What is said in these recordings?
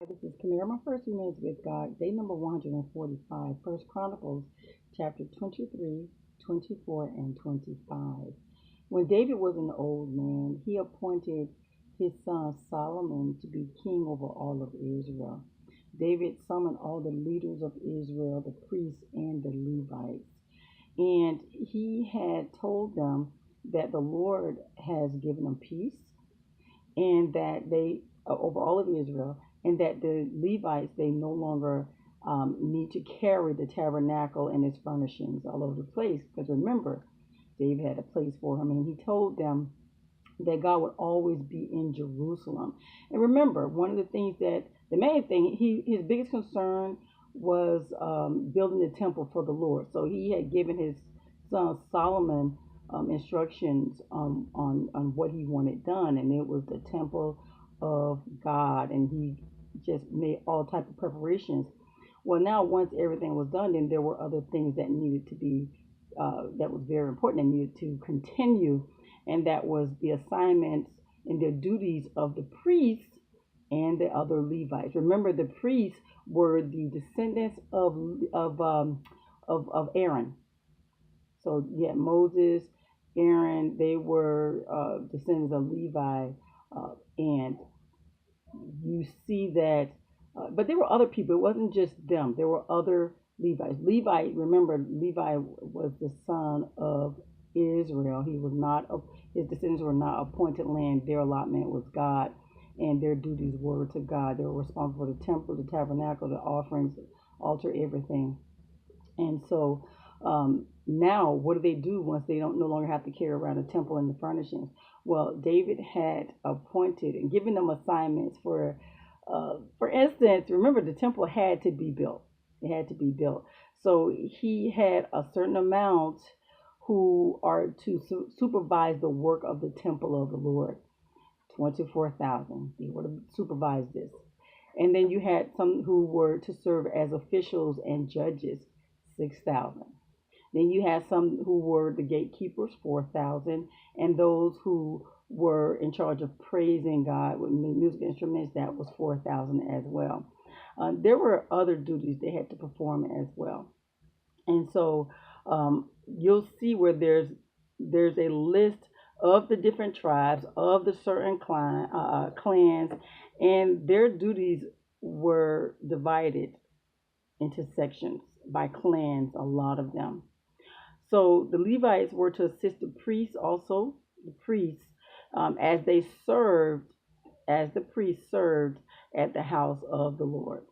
This is Kamera. My first remains with God. Day number 145. First Chronicles chapter 23, 24, and 25. When David was an old man, he appointed his son Solomon to be king over all of Israel. David summoned all the leaders of Israel, the priests and the Levites, and he had told them that the Lord has given them peace and that they over all of Israel, and that the Levites they no longer need to carry the tabernacle and its furnishings all over the place. Because remember, David had a place for him, and he told them that God would always be in Jerusalem. And remember, one of the things that the main thing his biggest concern was building the temple for the Lord. So he had given his son Solomon instructions on what he wanted done, and it was the temple of God, and he just made all type of preparations. Well, now once everything was done, then there were other things that needed to be that was very important and needed to continue, and that was the assignments and the duties of the priests and the other Levites. Remember, the priests were the descendants of Aaron. So yeah, Moses, Aaron, they were descendants of Levi, and you see that. But there were other people. It wasn't just them. There were other Levites. Levi, remember, Levi was the son of Israel. He was not. His descendants were not appointed land. Their allotment was God, and their duties were to God. They were responsible for the temple, the tabernacle, the offerings, altar, everything. And so now, what do they do once they don't no longer have to carry around the temple and the furnishings? Well, David had appointed and given them assignments for instance, remember the temple had to be built. It had to be built. So he had a certain amount who are to supervise the work of the temple of the Lord. 24,000. They were to supervise this. And then you had some who were to serve as officials and judges, 6,000. Then you had some who were the gatekeepers, 4,000, and those who were in charge of praising God with music instruments, that was 4,000 as well. There were other duties they had to perform as well. And so you'll see where there's a list of the different tribes of the certain clans, and their duties were divided into sections by clans, a lot of them. So the Levites were to assist the priests also, the priests, as they served, as the priests served at the house of the Lord.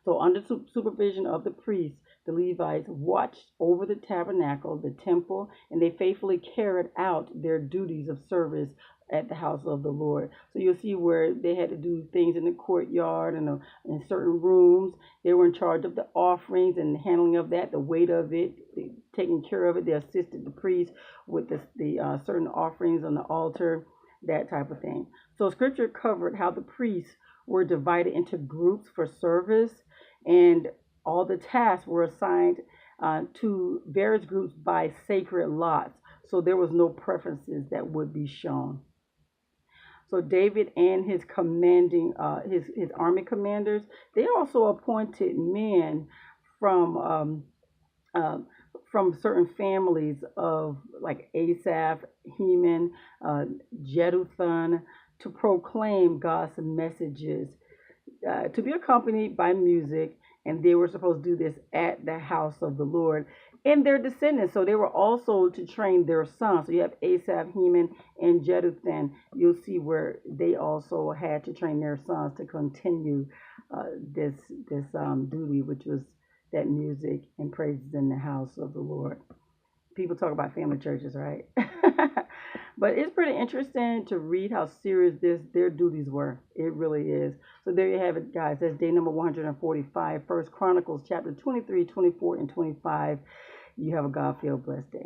So, under supervision of the priests, the Levites watched over the tabernacle, the temple, and they faithfully carried out their duties of service at the house of the Lord. So you'll see where they had to do things in the courtyard and in certain rooms. They were in charge of the offerings and the handling of that, the weight of it, taking care of it. They assisted the priests with the certain offerings on the altar, that type of thing. So Scripture covered how the priests were divided into groups for service, and all the tasks were assigned to various groups by sacred lots. So there was no preferences that would be shown. So David and his commanding his army commanders, they also appointed men from from certain families of like Asaph, Heman, Jeduthun, to proclaim God's messages, to be accompanied by music, and they were supposed to do this at the house of the Lord and their descendants. So they were also to train their sons. So you have Asaph, Heman, and Jeduthun. You'll see where they also had to train their sons to continue this duty, which was that music and praises in the house of the Lord. People talk about family churches, right? But it's pretty interesting to read how serious their duties were. It really is. So there you have it, guys. That's day number 145, First Chronicles chapter 23, 24, and 25. You have a God-filled blessed day.